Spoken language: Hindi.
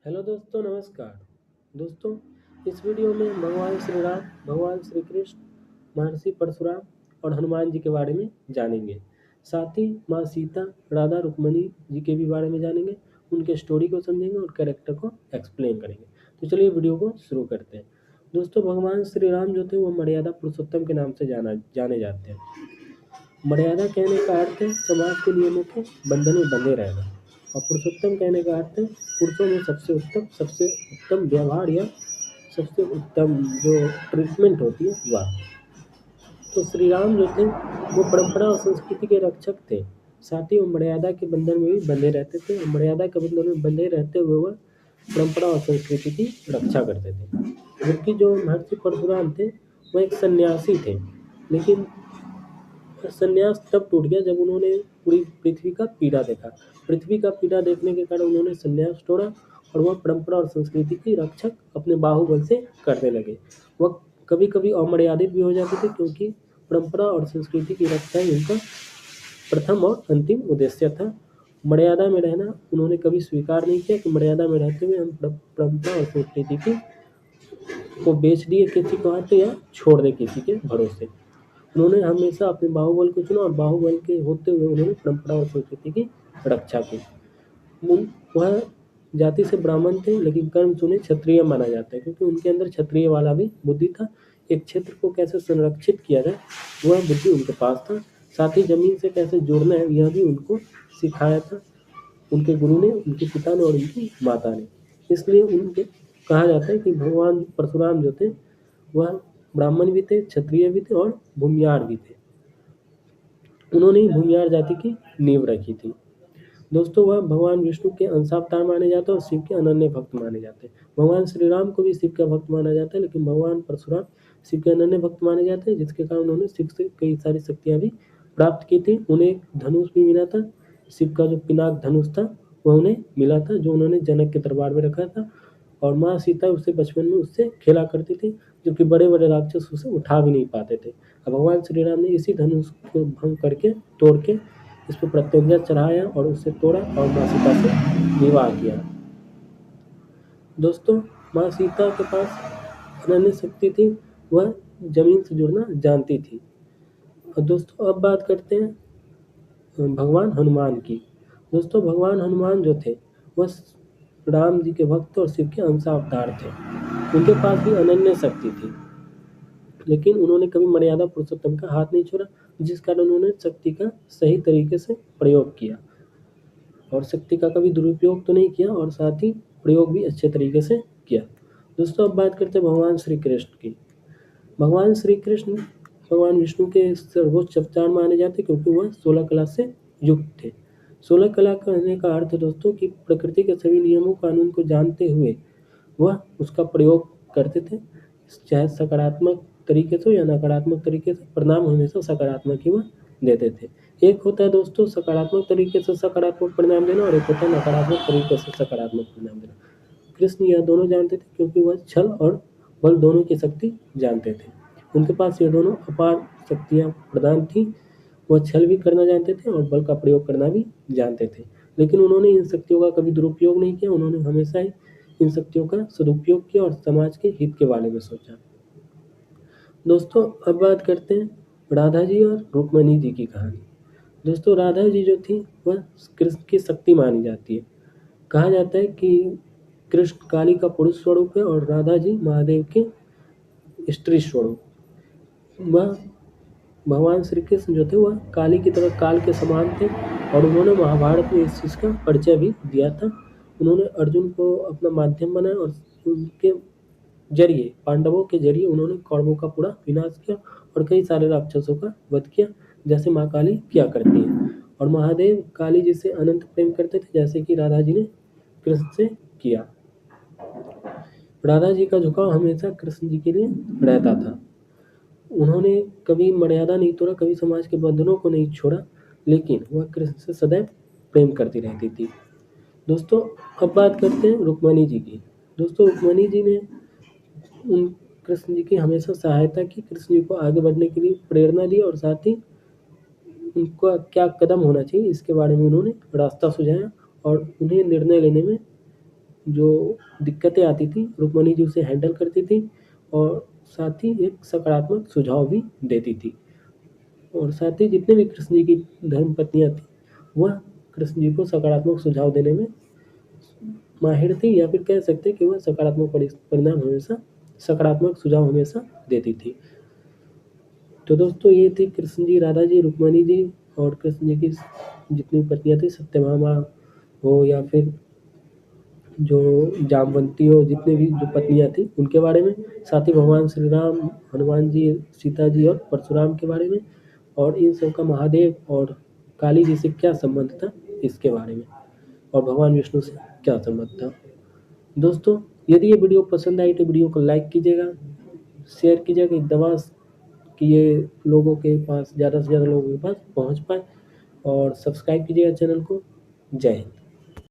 हेलो दोस्तों, नमस्कार। दोस्तों, इस वीडियो में भगवान श्री राम, भगवान श्री कृष्ण, महर्षि परशुराम और हनुमान जी के बारे में जानेंगे। साथ ही माँ सीता, राधा रुक्मणी जी के भी बारे में जानेंगे, उनके स्टोरी को समझेंगे और कैरेक्टर को एक्सप्लेन करेंगे। तो चलिए वीडियो को शुरू करते हैं। दोस्तों, भगवान श्री राम जो थे वो मर्यादा पुरुषोत्तम के नाम से जाने जाते हैं। मर्यादा कहने का अर्थ है समाज के नियमों के बंधन में बंधे रहना, और पुरुषोत्तम कहने का अर्थ है पुरुषों में सबसे उत्तम व्यवहार या सबसे उत्तम जो ट्रीटमेंट होती है वह। तो श्री राम जो थे वो परंपरा और संस्कृति के रक्षक थे। साथ ही वो मर्यादा के बंधन में भी बंधे रहते थे, और मर्यादा के बंधन में बंधे रहते हुए वह परंपरा और संस्कृति की रक्षा करते थे। जबकि जो महर्षि परशुराम थे वह एक सन्यासी थे, लेकिन संन्यास तब टूट गया जब उन्होंने पूरी पृथ्वी का पीड़ा देखा। पृथ्वी का पीड़ा देखने के कारण उन्होंने संन्यास छोड़ा, और वह परंपरा और संस्कृति की रक्षक अपने बाहुबल से करने लगे। वह कभी कभी अमर्यादित भी हो जाते थे, क्योंकि परंपरा और संस्कृति की रक्षा ही उनका प्रथम और अंतिम उद्देश्य था। मर्यादा में रहना उन्होंने कभी स्वीकार नहीं किया कि मर्यादा में रहते हुए हम परंपरा और संस्कृति को बेच दिए किसी को हाथ या छोड़ दे किसी के भरोसे। उन्होंने हमेशा अपने बाहुबल को चुना, और बाहुबल के होते हुए उन्होंने परंपरा और संस्कृति की रक्षा की। वह जाति से ब्राह्मण थे, लेकिन कर्म से उन्हें क्षत्रिय माना जाता है, क्योंकि उनके अंदर क्षत्रिय वाला भी बुद्धि था। एक क्षेत्र को कैसे संरक्षित किया जाए वह बुद्धि उनके पास था। साथ ही जमीन से कैसे जोड़ना है यह भी उनको सिखाया था उनके गुरु ने, उनके पिता ने और उनकी माता ने। इसलिए उनके कहा जाता है कि भगवान परशुराम जो थे वह ब्राह्मण भी थे, क्षत्रिय भी थे और भूमियार भी थे। उन्होंने ही भूमियार जाति की नींव रखी थी। दोस्तों, वह भगवान विष्णु के अंशावतार माने जाते हैं और शिव के अनन्य भक्त माने जाते हैं। भगवान श्री राम को भी शिव का भक्त माना जाता है, लेकिन भगवान परशुराम शिव के अनन्य भक्त माने जाते हैं, जिसके कारण उन्होंने शिव से कई सारी शक्तियाँ भी प्राप्त की थी। उन्हें एक धनुष भी मिला था, शिव का जो पिनाक धनुष था वह उन्हें मिला था, जो उन्होंने जनक के दरबार में रखा था। और माँ सीता उसे बचपन में उससे खेला करती थी, जबकि बड़े बड़े राक्षस उसे उठा भी नहीं पाते थे। अब भगवान श्री राम ने इसी धनुष को भंग करके, तोड़ के इस पर प्रत्यंजन चढ़ाया और उससे तोड़ा और माँ सीता से विवाह किया। दोस्तों, माँ सीता के पास अनन्य शक्ति थी, वह जमीन से जुड़ना जानती थी। और दोस्तों, अब बात करते हैं भगवान हनुमान की। दोस्तों, भगवान हनुमान जो थे वह राम जी के भक्त और शिव के अंशावतार थे। उनके पास भी अनन्य शक्ति थी, लेकिन उन्होंने कभी मर्यादा पुरुषोत्तम का हाथ नहीं छोड़ा, जिस कारण उन्होंने शक्ति का सही तरीके से प्रयोग किया, और शक्ति का कभी दुरुपयोग तो नहीं किया, और साथ ही प्रयोग भी अच्छे तरीके से किया। दोस्तों, अब बात करते हैं भगवान श्री कृष्ण की। भगवान श्री कृष्ण भगवान विष्णु के सर्वोच्च अवतार माने जाते, क्योंकि वह 16 कला से युक्त थे। 16 कला कहने का अर्थ है दोस्तों कि प्रकृति के सभी नियमों कानून को जानते हुए वह उसका प्रयोग करते थे, चाहे सकारात्मक तरीके से या नकारात्मक तरीके से। परिणाम हमेशा सकारात्मक ही वह देते थे। एक होता है दोस्तों सकारात्मक तरीके से सकारात्मक परिणाम देना, और एक होता है नकारात्मक तरीके से सकारात्मक परिणाम देना। कृष्ण यह दोनों जानते थे, क्योंकि वह छल और बल दोनों की शक्ति जानते थे। उनके पास ये दोनों अपार शक्तियाँ प्रदान थी। वह छल भी करना जानते थे और बल का प्रयोग करना भी जानते थे, लेकिन उन्होंने इन शक्तियों का कभी दुरुपयोग नहीं किया। उन्होंने हमेशा ही इन शक्तियों का सदुपयोग किया और समाज के हित के बारे में सोचा। दोस्तों, अब बात करते हैं राधा जी और रुक्मणी जी की कहानी। दोस्तों, राधा जी जो थी वह कृष्ण की शक्ति मानी जाती है। कहा जाता है कि कृष्ण काली का पुरुष स्वरूप है और राधा जी महादेव के स्त्री स्वरूप। वह भगवान श्री कृष्ण जो थे वह काली की तरह काल के समान थे, और उन्होंने महाभारत में इस चीज़ का परिचय भी दिया था। उन्होंने अर्जुन को अपना माध्यम बनाया, और उनके जरिए, पांडवों के जरिए उन्होंने कौरवों का पूरा विनाश किया और कई सारे राक्षसों का वध किया, जैसे माँ काली किया करती है। और महादेव काली जी से अनंत प्रेम करते थे, जैसे कि राधा जी ने कृष्ण से किया। राधा जी का झुकाव हमेशा कृष्ण जी के लिए रहता था। उन्होंने कभी मर्यादा नहीं तोड़ा, कभी समाज के बंधनों को नहीं छोड़ा, लेकिन वह कृष्ण से सदैव प्रेम करती रहती थी। दोस्तों, अब बात करते हैं रुक्मणी जी की। दोस्तों, रुक्मणी जी ने उन कृष्ण जी की हमेशा सहायता की, कृष्ण जी को आगे बढ़ने के लिए प्रेरणा दी, और साथ ही उनका क्या कदम होना चाहिए इसके बारे में उन्होंने रास्ता सुझाया, और उन्हें निर्णय लेने में जो दिक्कतें आती थी रुक्मिणी जी उसे हैंडल करती थी और साथ ही एक सकारात्मक सुझाव भी देती थी। और साथ ही जितने भी कृष्ण जी की धर्मपत्नियाँ थीं वह कृष्ण जी को सकारात्मक सुझाव देने में माहिर थी, या फिर कह सकते हैं कि वह सकारात्मक परिणाम हमेशा सकारात्मक सुझाव हमेशा देती थी। तो दोस्तों ये थी कृष्ण जी, राधा जी, रुक्मिणी जी और कृष्ण जी की जितनी पत्नियाँ थी, सत्यभामा हो या फिर जो जामवंती हो, जितनी भी जो पत्नियाँ थी उनके बारे में, साथ ही भगवान श्री राम, हनुमान जी, सीता जी और परशुराम के बारे में, और इन सब का महादेव और काली जी से क्या संबंध था इसके बारे में, और भगवान विष्णु से क्या संबंध था। दोस्तों यदि ये वीडियो पसंद आई तो वीडियो को लाइक कीजिएगा, शेयर कीजिएगा एक दबा कि ये लोगों के पास ज़्यादा से ज़्यादा लोगों के पास पहुँच पाए, और सब्सक्राइब कीजिएगा चैनल को। जय हिंद।